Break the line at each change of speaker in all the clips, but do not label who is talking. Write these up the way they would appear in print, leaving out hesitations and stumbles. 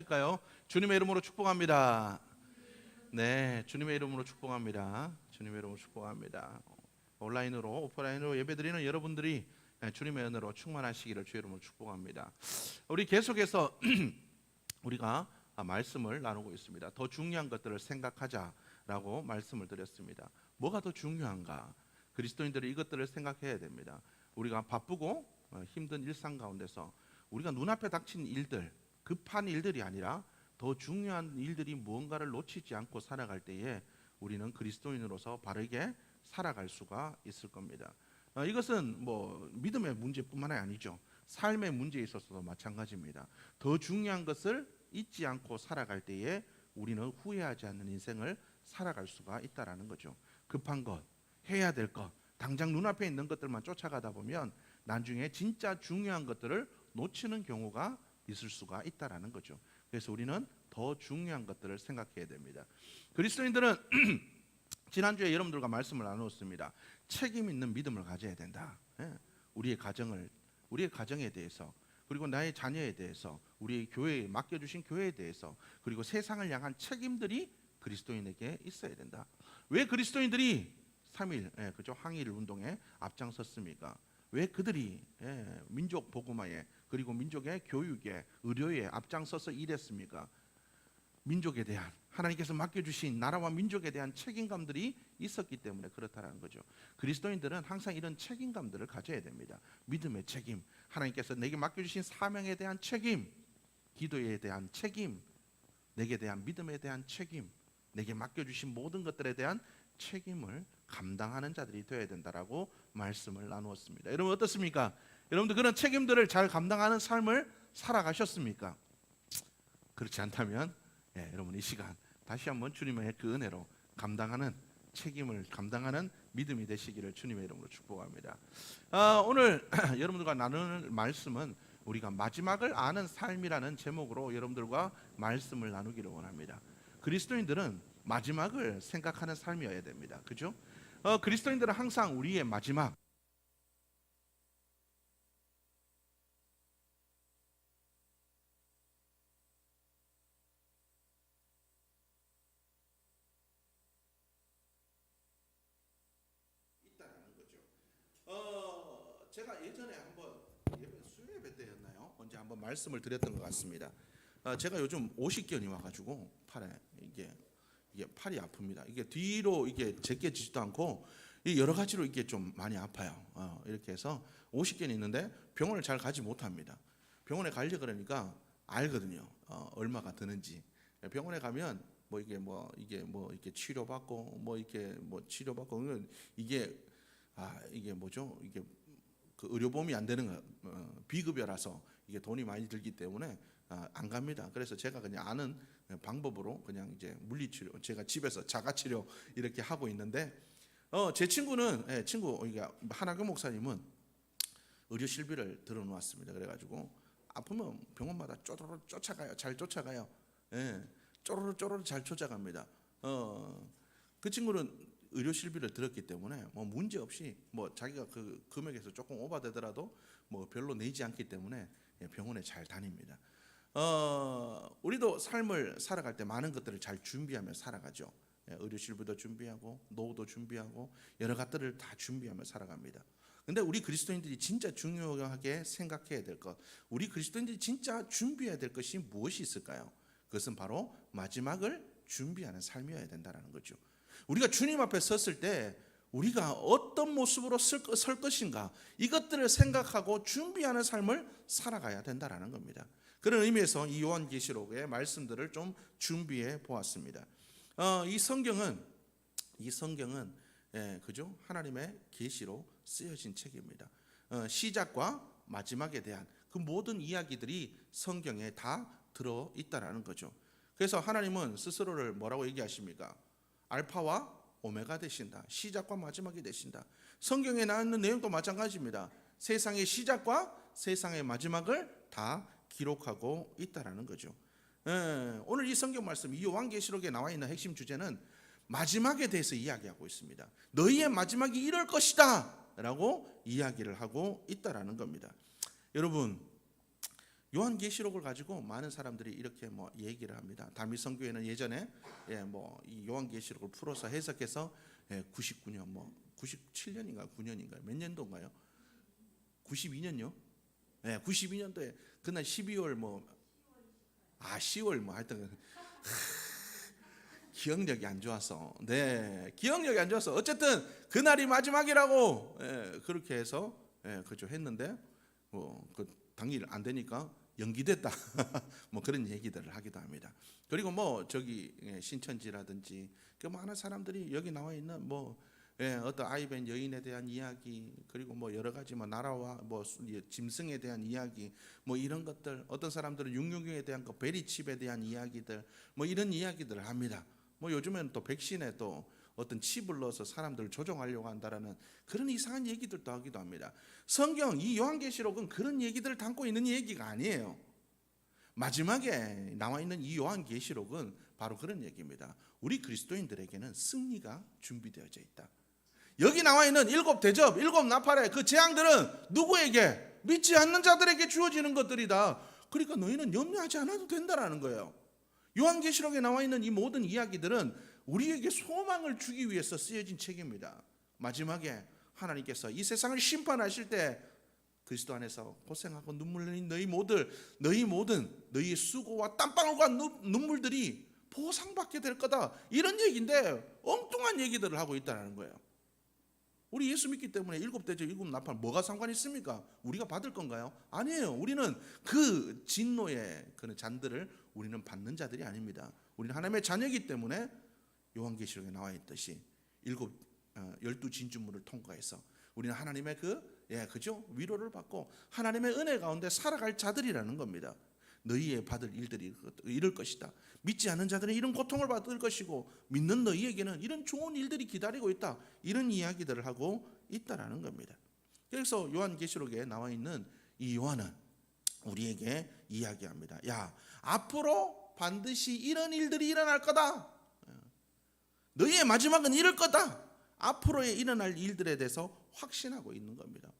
할까요? 주님의 이름으로 축복합니다. 네, 주님의 이름으로 축복합니다. 주님의 이름으로 축복합니다. 온라인으로 오프라인으로 예배드리는 여러분들이 주님의 은혜로 충만하시기를 주의 이름으로 축복합니다. 우리 계속해서 우리가 말씀을 나누고 있습니다. 더 중요한 것들을 생각하자라고 말씀을 드렸습니다. 뭐가 더 중요한가? 그리스도인들이 이것들을 생각해야 됩니다. 우리가 바쁘고 힘든 일상 가운데서 우리가 눈앞에 닥친 일들, 급한 일들이 아니라 더 중요한 일들이 무언가를 놓치지 않고 살아갈 때에 우리는 그리스도인으로서 바르게 살아갈 수가 있을 겁니다. 이것은 뭐 믿음의 문제뿐만 아니죠. 삶의 문제에 있어서도 마찬가지입니다. 더 중요한 것을 잊지 않고 살아갈 때에 우리는 후회하지 않는 인생을 살아갈 수가 있다라는 거죠. 급한 것, 해야 될 것, 당장 눈앞에 있는 것들만 쫓아가다 보면 나중에 진짜 중요한 것들을 놓치는 경우가 있을 수가 있다라는 거죠. 그래서 우리는 더 중요한 것들을 생각해야 됩니다. 그리스도인들은 지난주에 여러분들과 말씀을 나누었습니다. 책임 있는 믿음을 가져야 된다. 우리의 가정에 대해서, 그리고 나의 자녀에 대해서, 우리 교회에 맡겨주신 교회에 대해서, 그리고 세상을 향한 책임들이 그리스도인에게 있어야 된다. 왜 그리스도인들이 3.1 그죠? 항일 운동에 앞장섰습니까? 왜 그들이 민족 복음화에, 그리고 민족의 교육에, 의료에 앞장서서 일했습니까? 민족에 대한, 하나님께서 맡겨주신 나라와 민족에 대한 책임감들이 있었기 때문에 그렇다는 거죠. 그리스도인들은 항상 이런 책임감들을 가져야 됩니다. 믿음의 책임, 하나님께서 내게 맡겨주신 사명에 대한 책임, 기도에 대한 책임, 내게 대한 믿음에 대한 책임, 내게 맡겨주신 모든 것들에 대한 책임을 감당하는 자들이 되어야 된다라고 말씀을 나누었습니다. 여러분 어떻습니까? 여러분들 그런 책임들을 잘 감당하는 삶을 살아가셨습니까? 그렇지 않다면 여러분 이 시간 다시 한번 주님의 그 은혜로 감당하는 책임을 감당하는 믿음이 되시기를 주님의 이름으로 축복합니다. 오늘 여러분들과 나눌 말씀은 우리가 마지막을 아는 삶이라는 제목으로 여러분들과 말씀을 나누기를 원합니다. 그리스도인들은 마지막을 생각하는 삶이어야 됩니다. 그죠? 그리스도인들은 항상 우리의 마지막, 있다라는 거죠. 제가 예전에 한번 수요예배 때였나요? 언제 한번 말씀을 드렸던 것 같습니다. 제가 요즘 오십견이 와가지고 팔에 이게 팔이 아픕니다. 이게 뒤로 이게 제껴지지도 않고 여러 가지로 이게 좀 많이 아파요. 이렇게 해서 오십견이 있는데 병원을 잘 가지 못합니다. 병원에 가려 그러니까 알거든요. 얼마가 드는지. 병원에 가면 이게 치료받고 치료받고 이게 뭐죠? 이게 그 의료보험이 안 되는 비급여라서 이게 돈이 많이 들기 때문에 안 갑니다. 그래서 제가 그냥 아는 방법으로 그냥 이제 물리치료, 제가 집에서 자가치료 이렇게 하고 있는데, 제 친구는 하나교 목사님은 의료 실비를 들어놓았습니다. 그래가지고 아프면 병원마다 쪼르르 쫓아가요. 잘 쫓아가요. 쪼르르 잘 쫓아갑니다. 그 친구는 의료 실비를 들었기 때문에 뭐 문제 없이 자기가 그 금액에서 조금 오버되더라도 별로 내지 않기 때문에 병원에 잘 다닙니다. 우리도 삶을 살아갈 때 많은 것들을 잘 준비하며 살아가죠. 의료실비도 준비하고 노후도 준비하고 여러 것들을 다 준비하며 살아갑니다. 근데 우리 그리스도인들이 진짜 중요하게 생각해야 될 것, 우리 그리스도인들이 진짜 준비해야 될 것이 무엇이 있을까요? 그것은 바로 마지막을 준비하는 삶이어야 된다는 거죠. 우리가 주님 앞에 섰을 때 우리가 어떤 모습으로 설 것인가, 이것들을 생각하고 준비하는 삶을 살아가야 된다는 겁니다. 그런 의미에서 이 요한계시록의 말씀들을 좀 준비해 보았습니다. 이 성경은 그죠? 하나님의 계시로 쓰여진 책입니다. 시작과 마지막에 대한 그 모든 이야기들이 성경에 다 들어 있다라는 거죠. 그래서 하나님은 스스로를 뭐라고 얘기하십니까? 알파와 오메가 되신다. 시작과 마지막이 되신다. 성경에 나와 있는 내용도 마찬가지입니다. 세상의 시작과 세상의 마지막을 다 기록하고 있다라는 거죠. 오늘 이 성경 말씀, 이 요한계시록에 나와 있는 핵심 주제는 마지막에 대해서 이야기하고 있습니다. 너희의 마지막이 이럴 것이다 라고 이야기를 하고 있다라는 겁니다. 여러분, 요한계시록을 가지고 많은 사람들이 이렇게 뭐 얘기를 합니다. 다미성교회는 예전에 이 요한계시록을 풀어서 해석해서 99년 97년인가 9년인가 몇 년도인가요? 92년요? 92년도에 그날 12월 10월 하여튼 기억력이 안 좋아서 기억력이 안 좋아서 어쨌든 그날이 마지막이라고 그렇게 해서 그죠 했는데 그 당일 안 되니까 연기됐다 그런 얘기들을 하기도 합니다. 그리고 신천지라든지 그 많은 사람들이 여기 나와 있는 어떤 아이벤 여인에 대한 이야기, 그리고 여러 가지 나라와 짐승에 대한 이야기, 이런 것들, 어떤 사람들은 666에 대한 베리칩에 대한 이야기들, 이런 이야기들을 합니다. 요즘에는 또 백신에 또 어떤 칩을 넣어서 사람들을 조종하려고 한다라는 그런 이상한 얘기들도 하기도 합니다. 성경 이 요한계시록은 그런 얘기들을 담고 있는 얘기가 아니에요. 마지막에 나와 있는 이 요한계시록은 바로 그런 얘기입니다. 우리 그리스도인들에게는 승리가 준비되어져 있다. 여기 나와 있는 7 대접, 7 나팔의 그 재앙들은 누구에게? 믿지 않는 자들에게 주어지는 것들이다. 그러니까 너희는 염려하지 않아도 된다라는 거예요. 요한계시록에 나와 있는 이 모든 이야기들은 우리에게 소망을 주기 위해서 쓰여진 책입니다. 마지막에 하나님께서 이 세상을 심판하실 때 그리스도 안에서 고생하고 눈물 흘린 너희의 수고와 땀방울과 눈물들이 보상받게 될 거다, 이런 얘기인데 엉뚱한 얘기들을 하고 있다는 거예요. 우리 예수 믿기 때문에 7 대접 7 나팔 뭐가 상관이 있습니까? 우리가 받을 건가요? 아니에요. 우리는 그 진노의 그런 잔들을 우리는 받는 자들이 아닙니다. 우리는 하나님의 자녀이기 때문에 요한계시록에 나와 있듯이 12 진주문을 통과해서 우리는 하나님의 그죠? 위로를 받고 하나님의 은혜 가운데 살아갈 자들이라는 겁니다. 너희의 받을 일들이 이럴 것이다. 믿지 않는 자들은 이런 고통을 받을 것이고 믿는 너희에게는 이런 좋은 일들이 기다리고 있다. 이런 이야기들을 하고 있다라는 겁니다. 그래서 요한계시록에 나와 있는 이 요한은 우리에게 이야기합니다. 야, 앞으로 반드시 이런 일들이 일어날 거다. 너희의 마지막은 이럴 거다. 앞으로에 일어날 일들에 대해서 확신하고 있는 겁니다.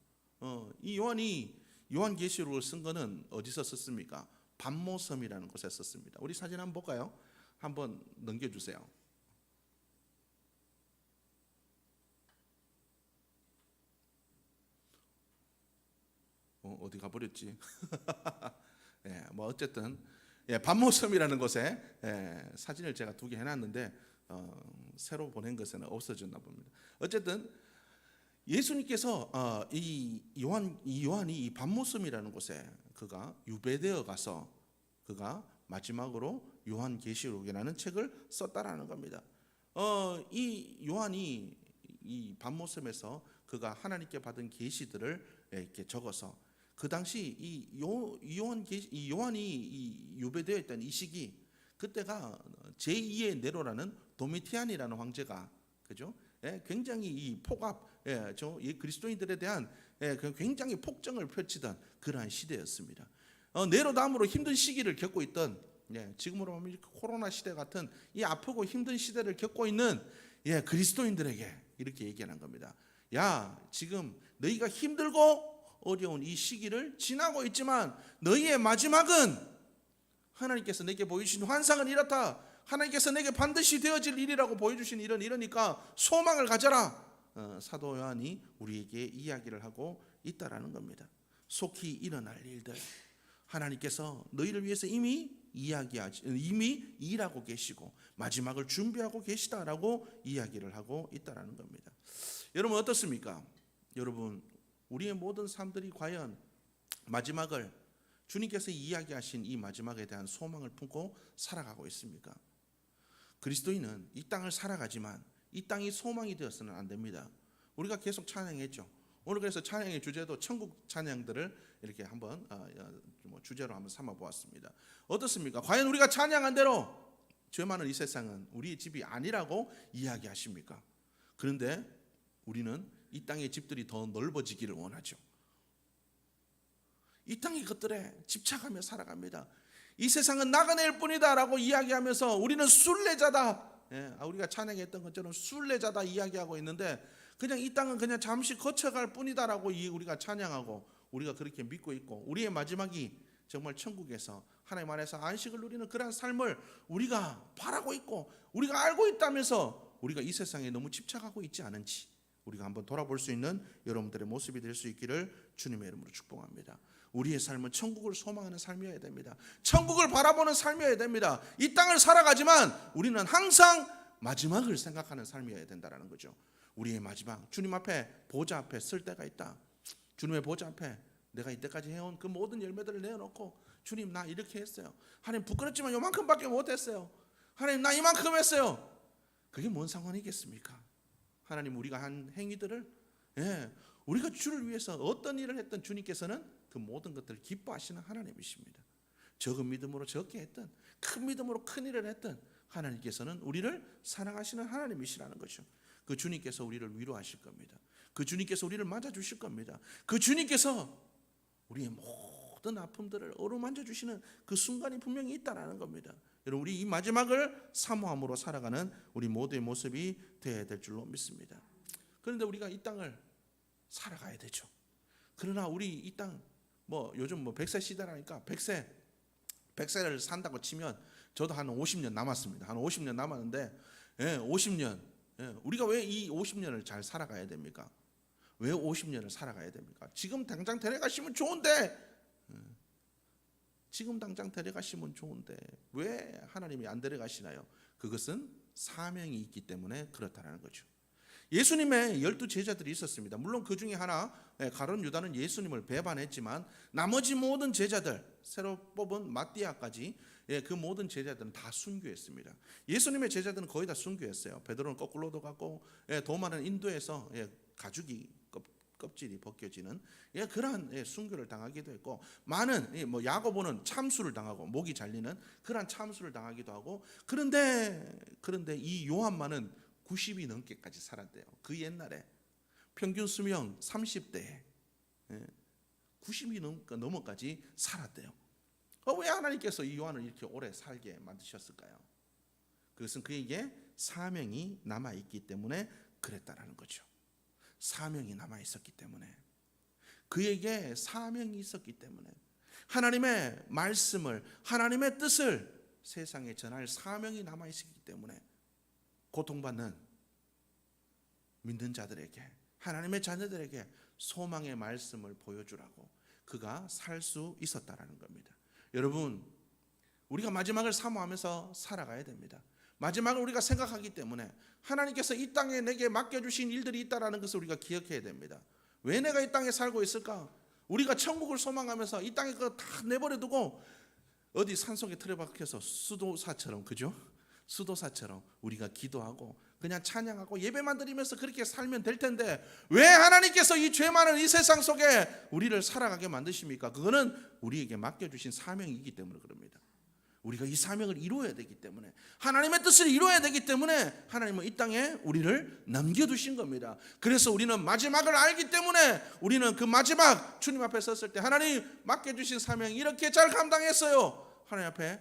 이 요한이 요한계시록을 쓴 거는 어디서 썼습니까? 반모섬이라는 곳에 썼습니다. 우리 사진 한번 볼까요? 한번 넘겨주세요. 어디 가버렸지? 어쨌든 반모섬이라는 곳에 사진을 제가 2개 해놨는데 새로 보낸 것에는 없어졌나 봅니다. 어쨌든 예수님께서 이 요한이 이 반모섬이라는 곳에 그가 유배되어 가서 그가 마지막으로 요한계시록이라는 책을 썼다라는 겁니다. 이 요한이 이 반모섬에서 그가 하나님께 받은 계시들을 이렇게 적어서 그 당시 이 요한이 이 유배되어 있던 이 시기, 그때가 제2의 네로라는 도미티안이라는 황제가 그죠? 굉장히 이 폭압, 그리스도인들에 대한 굉장히 폭정을 펼치던 그러한 시대였습니다. 네로 다음으로 힘든 시기를 겪고 있던, 지금으로 보면 코로나 시대 같은 이 아프고 힘든 시대를 겪고 있는 그리스도인들에게 이렇게 얘기하는 겁니다. 야, 지금 너희가 힘들고 어려운 이 시기를 지나고 있지만 너희의 마지막은 하나님께서 내게 보여주신 환상은 이렇다. 하나님께서 내게 반드시 되어질 일이라고 보여주신 일은 이러니까 소망을 가져라. 사도 요한이 우리에게 이야기를 하고 있다라는 겁니다. 속히 일어날 일들, 하나님께서 너희를 위해서 이미 일하고 계시고 마지막을 준비하고 계시다라고 이야기를 하고 있다라는 겁니다. 여러분 어떻습니까? 여러분, 우리의 모든 삶들이 과연 마지막을, 주님께서 이야기하신 이 마지막에 대한 소망을 품고 살아가고 있습니까? 그리스도인은 이 땅을 살아가지만 이 땅이 소망이 되어서는 안 됩니다. 우리가 계속 찬양했죠. 오늘 그래서 찬양의 주제도 천국 찬양들을 이렇게 한번 주제로 한번 삼아 보았습니다. 어떻습니까? 과연 우리가 찬양한 대로 죄 많은 이 세상은 우리의 집이 아니라고 이야기하십니까? 그런데 우리는 이 땅의 집들이 더 넓어지기를 원하죠. 이 땅의 것들에 집착하며 살아갑니다. 이 세상은 나그네일 뿐이다 라고 이야기하면서 우리는 순례자다, 우리가 찬양했던 것처럼 순례자다 이야기하고 있는데 그냥 이 땅은 그냥 잠시 거쳐갈 뿐이다 라고 우리가 찬양하고 우리가 그렇게 믿고 있고 우리의 마지막이 정말 천국에서 하나님 안에서 안식을 누리는 그러한 삶을 우리가 바라고 있고 우리가 알고 있다면서 우리가 이 세상에 너무 집착하고 있지 않은지 우리가 한번 돌아볼 수 있는 여러분들의 모습이 될 수 있기를 주님의 이름으로 축복합니다. 우리의 삶은 천국을 소망하는 삶이어야 됩니다. 천국을 바라보는 삶이어야 됩니다. 이 땅을 살아가지만 우리는 항상 마지막을 생각하는 삶이어야 된다는 거죠. 우리의 마지막, 주님 앞에 보좌 앞에 설 때가 있다. 주님의 보좌 앞에 내가 이때까지 해온 그 모든 열매들을 내어놓고 주님 나 이렇게 했어요. 하나님 부끄럽지만 요만큼밖에 못했어요. 하나님 나 이만큼 했어요. 그게 뭔 상관이겠습니까? 하나님 우리가 한 행위들을 우리가 주를 위해서 어떤 일을 했던 주님께서는 그 모든 것들을 기뻐하시는 하나님이십니다. 적은 믿음으로 적게 했던 큰 믿음으로 큰 일을 했던 하나님께서는 우리를 사랑하시는 하나님이시라는 거죠. 그 주님께서 우리를 위로하실 겁니다. 그 주님께서 우리를 맞아주실 겁니다. 그 주님께서 우리의 모든 아픔들을 어루만져 주시는 그 순간이 분명히 있다는 겁니다. 여러분 우리 이 마지막을 사모함으로 살아가는 우리 모두의 모습이 되어야 될 줄로 믿습니다. 그런데 우리가 이 땅을 살아가야 되죠. 그러나 우리 이 땅 요즘 100세 시대라니까 100세를 산다고 치면 저도 한 50년 남았습니다. 한 50년 남았는데 50년 우리가 왜 이 50년을 잘 살아가야 됩니까? 왜 50년을 살아가야 됩니까? 지금 당장 데려가시면 좋은데 지금 당장 데려가시면 좋은데 왜 하나님이 안 데려가시나요? 그것은 사명이 있기 때문에 그렇다는 거죠. 예수님의 12제자들이 있었습니다. 물론 그 중에 하나 가룟 유다는 예수님을 배반했지만 나머지 모든 제자들 새로 뽑은 마띠아까지 그 모든 제자들은 다 순교했습니다. 예수님의 제자들은 거의 다 순교했어요. 베드로는 거꾸로도 갔고 도마는 인도에서 가죽이 껍질이 벗겨지는 그러한 순교를 당하기도 했고 많은 야고보는 참수를 당하고 목이 잘리는 그러한 참수를 당하기도 하고 그런데 이 요한만은 90이 넘게까지 살았대요. 그 옛날에 평균 수명 30대에 90이 넘어까지 살았대요. 왜 하나님께서 이 요한을 이렇게 오래 살게 만드셨을까요? 그것은 그에게 사명이 남아있기 때문에 그랬다라는 거죠. 사명이 남아있었기 때문에 그에게 사명이 있었기 때문에 하나님의 말씀을 하나님의 뜻을 세상에 전할 사명이 남아있었기 때문에 고통받는 믿는 자들에게 하나님의 자녀들에게 소망의 말씀을 보여주라고 그가 살 수 있었다라는 겁니다. 여러분 우리가 마지막을 사모하면서 살아가야 됩니다. 마지막을 우리가 생각하기 때문에 하나님께서 이 땅에 내게 맡겨주신 일들이 있다는 것을 우리가 기억해야 됩니다. 왜 내가 이 땅에 살고 있을까? 우리가 천국을 소망하면서 이 땅에 그거 다 내버려두고 어디 산속에 틀어박혀서 수도사처럼 그죠? 수도사처럼 우리가 기도하고 그냥 찬양하고 예배만 드리면서 그렇게 살면 될 텐데 왜 하나님께서 이 죄 많은 이 세상 속에 우리를 살아가게 만드십니까? 그거는 우리에게 맡겨주신 사명이기 때문에 그럽니다. 우리가 이 사명을 이루어야 되기 때문에 하나님의 뜻을 이루어야 되기 때문에 하나님은 이 땅에 우리를 남겨두신 겁니다. 그래서 우리는 마지막을 알기 때문에 우리는 그 마지막 주님 앞에 섰을 때 하나님 맡겨주신 사명 이렇게 잘 감당했어요 하나님 앞에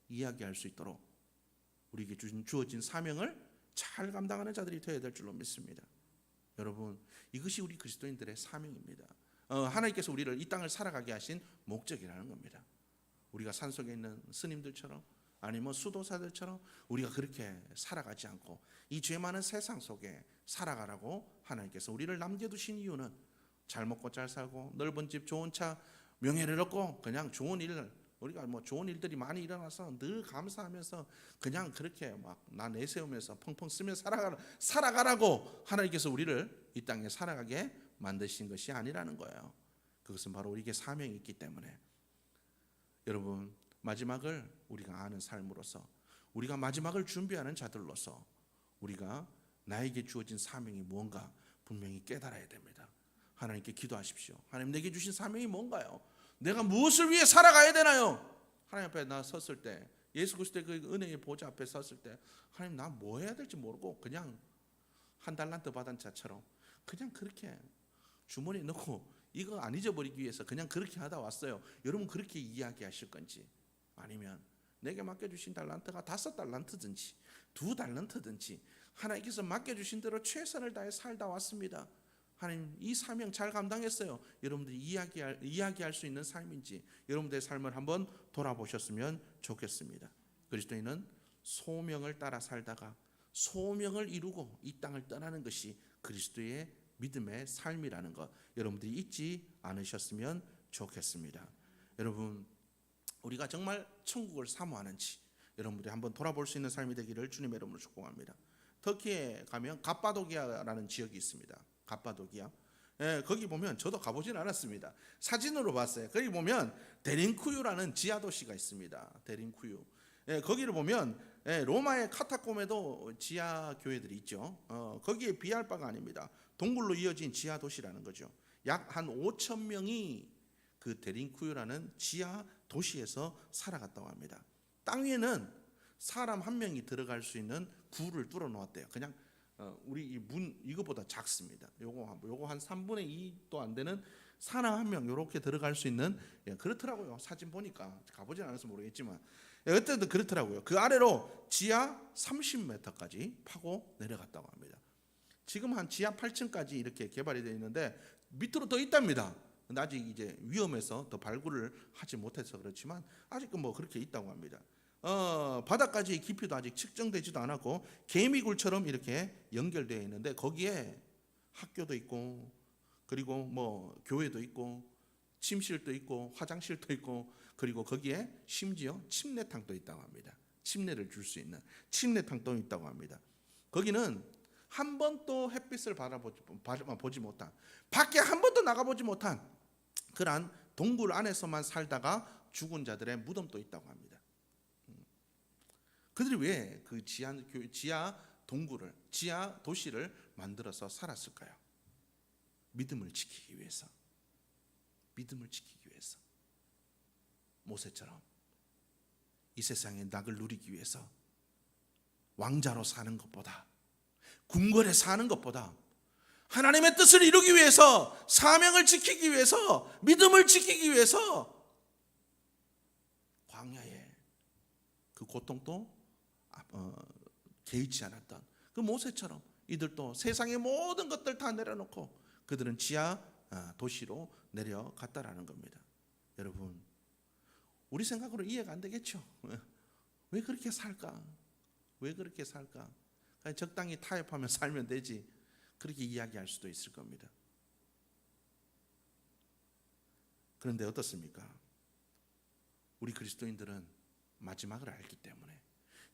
이야기할 수 있도록 우리에게 주어진 사명을 잘 감당하는 자들이 되어야 될 줄로 믿습니다. 여러분 이것이 우리 그리스도인들의 사명입니다. 하나님께서 우리를 이 땅을 살아가게 하신 목적이라는 겁니다. 우리가 산속에 있는 스님들처럼 아니면 수도사들처럼 우리가 그렇게 살아가지 않고 이 죄 많은 세상 속에 살아가라고 하나님께서 우리를 남겨두신 이유는 잘 먹고 잘 살고 넓은 집 좋은 차 명예를 얻고 그냥 좋은 일 우리가 좋은 일들이 많이 일어나서 늘 감사하면서 그냥 그렇게 막 나 내세우면서 펑펑 쓰며 살아가라고 하나님께서 우리를 이 땅에 살아가게 만드신 것이 아니라는 거예요. 그것은 바로 우리에게 사명이 있기 때문에 여러분 마지막을 우리가 아는 삶으로서 우리가 마지막을 준비하는 자들로서 우리가 나에게 주어진 사명이 무언가 분명히 깨달아야 됩니다. 하나님께 기도하십시오. 하나님 내게 주신 사명이 뭔가요? 내가 무엇을 위해 살아가야 되나요? 하나님 앞에 나 섰을 때 예수 그리스도의 그 은혜의 보좌 앞에 섰을 때 하나님 나 뭐 해야 될지 모르고 그냥 한 달란트 받은 자처럼 그냥 그렇게 주머니에 넣고 이거 안 잊어버리기 위해서 그냥 그렇게 하다 왔어요. 여러분 그렇게 이야기하실 건지 아니면 내게 맡겨주신 달란트가 5달란트든지 2달란트든지 하나님께서 맡겨주신 대로 최선을 다해 살다 왔습니다. 하나님 이 사명 잘 감당했어요. 여러분들이 이야기할 수 있는 삶인지 여러분들의 삶을 한번 돌아보셨으면 좋겠습니다. 그리스도인은 소명을 따라 살다가 소명을 이루고 이 땅을 떠나는 것이 그리스도의 믿음의 삶이라는 것 여러분들이 잊지 않으셨으면 좋겠습니다. 여러분 우리가 정말 천국을 사모하는지 여러분들이 한번 돌아볼 수 있는 삶이 되기를 주님의 이름으로 축복합니다. 터키에 가면 갑바도기아라는 지역이 있습니다. 갑바도기아. 거기 보면 저도 가보진 않았습니다. 사진으로 봤어요. 거기 보면 데린쿠유라는 지하 도시가 있습니다. 데린쿠유. 거기를 보면 로마의 카타콤에도 지하 교회들이 있죠. 거기에 비할 바가 아닙니다. 동굴로 이어진 지하 도시라는 거죠. 약 한 5천 명이 그 데린쿠유라는 지하 도시에서 살아갔다고 합니다. 땅 위에는 사람 한 명이 들어갈 수 있는 굴을 뚫어 놓았대요. 그냥 우리 이 문 이거보다 작습니다. 요거 한 3분의 2도 안 되는 사람 한 명 이렇게 들어갈 수 있는 그렇더라고요. 사진 보니까 가보진 않아서 모르겠지만 어쨌든 그렇더라고요. 그 아래로 지하 30m까지 파고 내려갔다고 합니다. 지금 한 지하 8층까지 이렇게 개발이 되어 있는데 밑으로 더 있답니다. 근데 아직 이제 위험해서 더 발굴을 하지 못해서 그렇지만 아직은 뭐 그렇게 있다고 합니다. 바닥까지 깊이도 아직 측정되지도 않았고 개미굴처럼 이렇게 연결되어 있는데 거기에 학교도 있고 그리고 뭐 교회도 있고 침실도 있고 화장실도 있고 그리고 거기에 심지어 침례탕도 있다고 합니다. 침례를 줄 수 있는 침례탕도 있다고 합니다. 거기는 한 번도 햇빛을 보지 못한 밖에 한 번도 나가보지 못한 그러한 동굴 안에서만 살다가 죽은 자들의 무덤도 있다고 합니다. 그들이 왜 그 지하 동굴을 지하 도시를 만들어서 살았을까요? 믿음을 지키기 위해서. 믿음을 지키기 위해서. 모세처럼 이 세상의 낙을 누리기 위해서 왕자로 사는 것보다 궁궐에 사는 것보다 하나님의 뜻을 이루기 위해서 사명을 지키기 위해서 믿음을 지키기 위해서 광야에 그 고통도 개의치 않았던 그 모세처럼 이들도 세상의 모든 것들 다 내려놓고 그들은 지하 도시로 내려갔다라는 겁니다. 여러분 우리 생각으로 이해가 안 되겠죠. 왜 그렇게 살까? 왜 그렇게 살까? 그냥 적당히 타협하며 살면 되지. 그렇게 이야기할 수도 있을 겁니다. 그런데 어떻습니까? 우리 그리스도인들은 마지막을 알기 때문에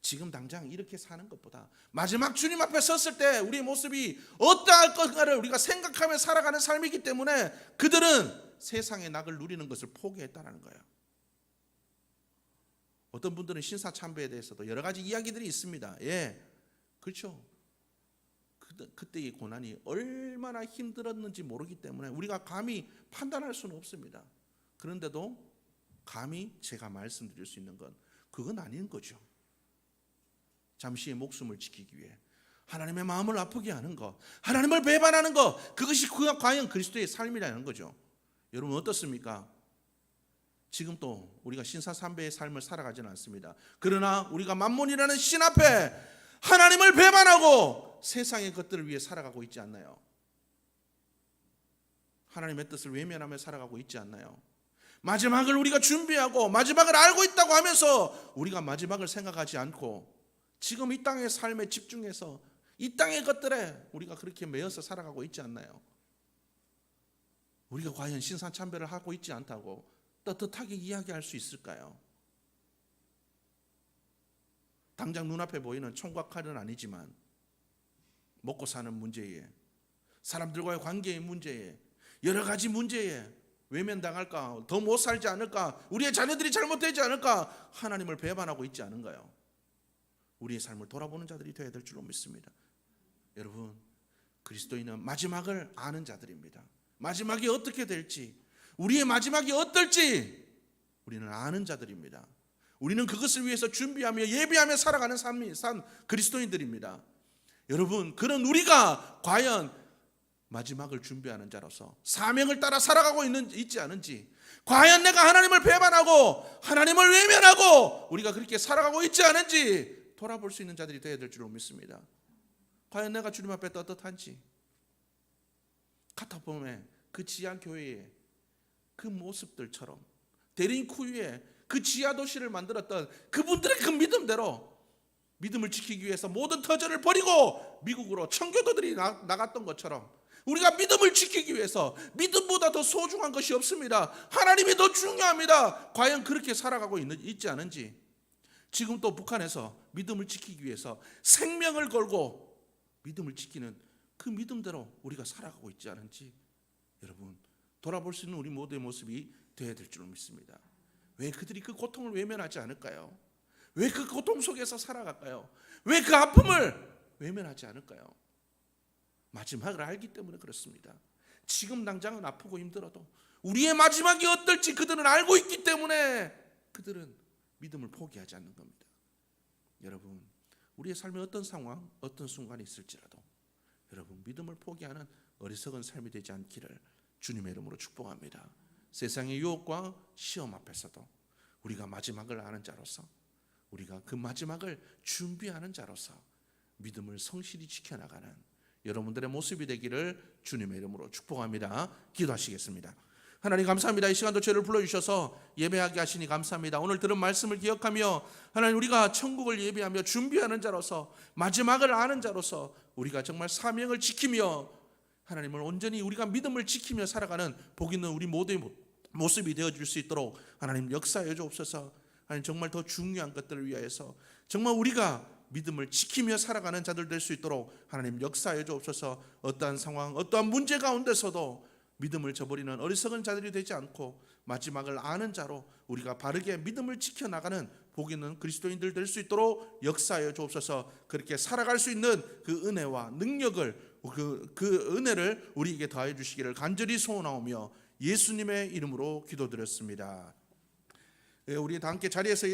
지금 당장 이렇게 사는 것보다 마지막 주님 앞에 섰을 때 우리의 모습이 어떠할 것인가를 우리가 생각하며 살아가는 삶이기 때문에 그들은 세상의 낙을 누리는 것을 포기했다는 거예요. 어떤 분들은 신사참배에 대해서도 여러 가지 이야기들이 있습니다. 그렇죠. 그때의 고난이 얼마나 힘들었는지 모르기 때문에 우리가 감히 판단할 수는 없습니다. 그런데도 감히 제가 말씀드릴 수 있는 건 그건 아닌 거죠. 잠시의 목숨을 지키기 위해 하나님의 마음을 아프게 하는 것, 하나님을 배반하는 것, 그것이 과연 그리스도의 삶이라는 거죠. 여러분 어떻습니까? 지금 또 우리가 신사삼배의 삶을 살아가지는 않습니다. 그러나 우리가 만몬이라는 신 앞에 하나님을 배반하고 세상의 것들을 위해 살아가고 있지 않나요? 하나님의 뜻을 외면하며 살아가고 있지 않나요? 마지막을 우리가 준비하고 마지막을 알고 있다고 하면서 우리가 마지막을 생각하지 않고 지금 이 땅의 삶에 집중해서 이 땅의 것들에 우리가 그렇게 매여서 살아가고 있지 않나요? 우리가 과연 신사참배를 하고 있지 않다고 떳떳하게 이야기할 수 있을까요? 당장 눈앞에 보이는 총과 칼은 아니지만 먹고 사는 문제에 사람들과의 관계의 문제에 여러 가지 문제에 외면당할까, 더 못 살지 않을까, 우리의 자녀들이 잘못되지 않을까 하나님을 배반하고 있지 않은가요? 우리의 삶을 돌아보는 자들이 되어야 될 줄로 믿습니다. 여러분 그리스도인은 마지막을 아는 자들입니다. 마지막이 어떻게 될지 우리의 마지막이 어떨지 우리는 아는 자들입니다. 우리는 그것을 위해서 준비하며 예비하며 살아가는 삶 그리스도인들입니다. 여러분 그런 우리가 과연 마지막을 준비하는 자로서 사명을 따라 살아가고 있지 않은지, 과연 내가 하나님을 배반하고 하나님을 외면하고 우리가 그렇게 살아가고 있지 않은지 돌아볼 수 있는 자들이 되어야 될 줄로 믿습니다. 과연 내가 주님 앞에 떳떳한지, 카타봄에 그 지하 교회의 그 모습들처럼 데린쿠유에 그 지하 도시를 만들었던 그분들의 그 믿음대로 믿음을 지키기 위해서 모든 터전을 버리고 미국으로 청교도들이 나갔던 것처럼 우리가 믿음을 지키기 위해서 믿음보다 더 소중한 것이 없습니다. 하나님이 더 중요합니다. 과연 그렇게 살아가고 있지 않은지, 지금 또 북한에서 믿음을 지키기 위해서 생명을 걸고 믿음을 지키는 그 믿음대로 우리가 살아가고 있지 않은지 여러분 돌아볼 수 있는 우리 모두의 모습이 되어야 될 줄 믿습니다. 왜 그들이 그 고통을 외면하지 않을까요? 왜 그 고통 속에서 살아갈까요? 왜 그 아픔을 외면하지 않을까요? 마지막을 알기 때문에 그렇습니다. 지금 당장은 아프고 힘들어도 우리의 마지막이 어떨지 그들은 알고 있기 때문에 그들은 믿음을 포기하지 않는 겁니다. 여러분, 우리의 삶에 어떤 상황, 어떤 순간이 있을지라도 여러분 믿음을 포기하는 어리석은 삶이 되지 않기를 주님의 이름으로 축복합니다. 세상의 유혹과 시험 앞에서도 우리가 마지막을 아는 자로서, 우리가 그 마지막을 준비하는 자로서 믿음을 성실히 지켜나가는 여러분들의 모습이 되기를 주님의 이름으로 축복합니다. 기도하시겠습니다. 하나님 감사합니다. 이 시간도 저를 불러주셔서 예배하게 하시니 감사합니다. 오늘 들은 말씀을 기억하며 하나님 우리가 천국을 예배하며 준비하는 자로서, 마지막을 아는 자로서 우리가 정말 사명을 지키며 하나님을 온전히 우리가 믿음을 지키며 살아가는 복 있는 우리 모두의 모습이 되어줄 수 있도록 하나님 역사해 주옵소서. 하나님 정말 더 중요한 것들을 위하여서 정말 우리가 믿음을 지키며 살아가는 자들 될 수 있도록 하나님 역사해 주옵소서. 어떠한 상황, 어떠한 문제 가운데서도 믿음을 저버리는 어리석은 자들이 되지 않고 마지막을 아는 자로 우리가 바르게 믿음을 지켜나가는 복 있는 그리스도인들 될 수 있도록 역사하여 주옵소서. 그렇게 살아갈 수 있는 그 은혜와 능력을 그 은혜를 우리에게 더하여 주시기를 간절히 소원하오며 예수님의 이름으로 기도드렸습니다. 우리 다 함께 자리에서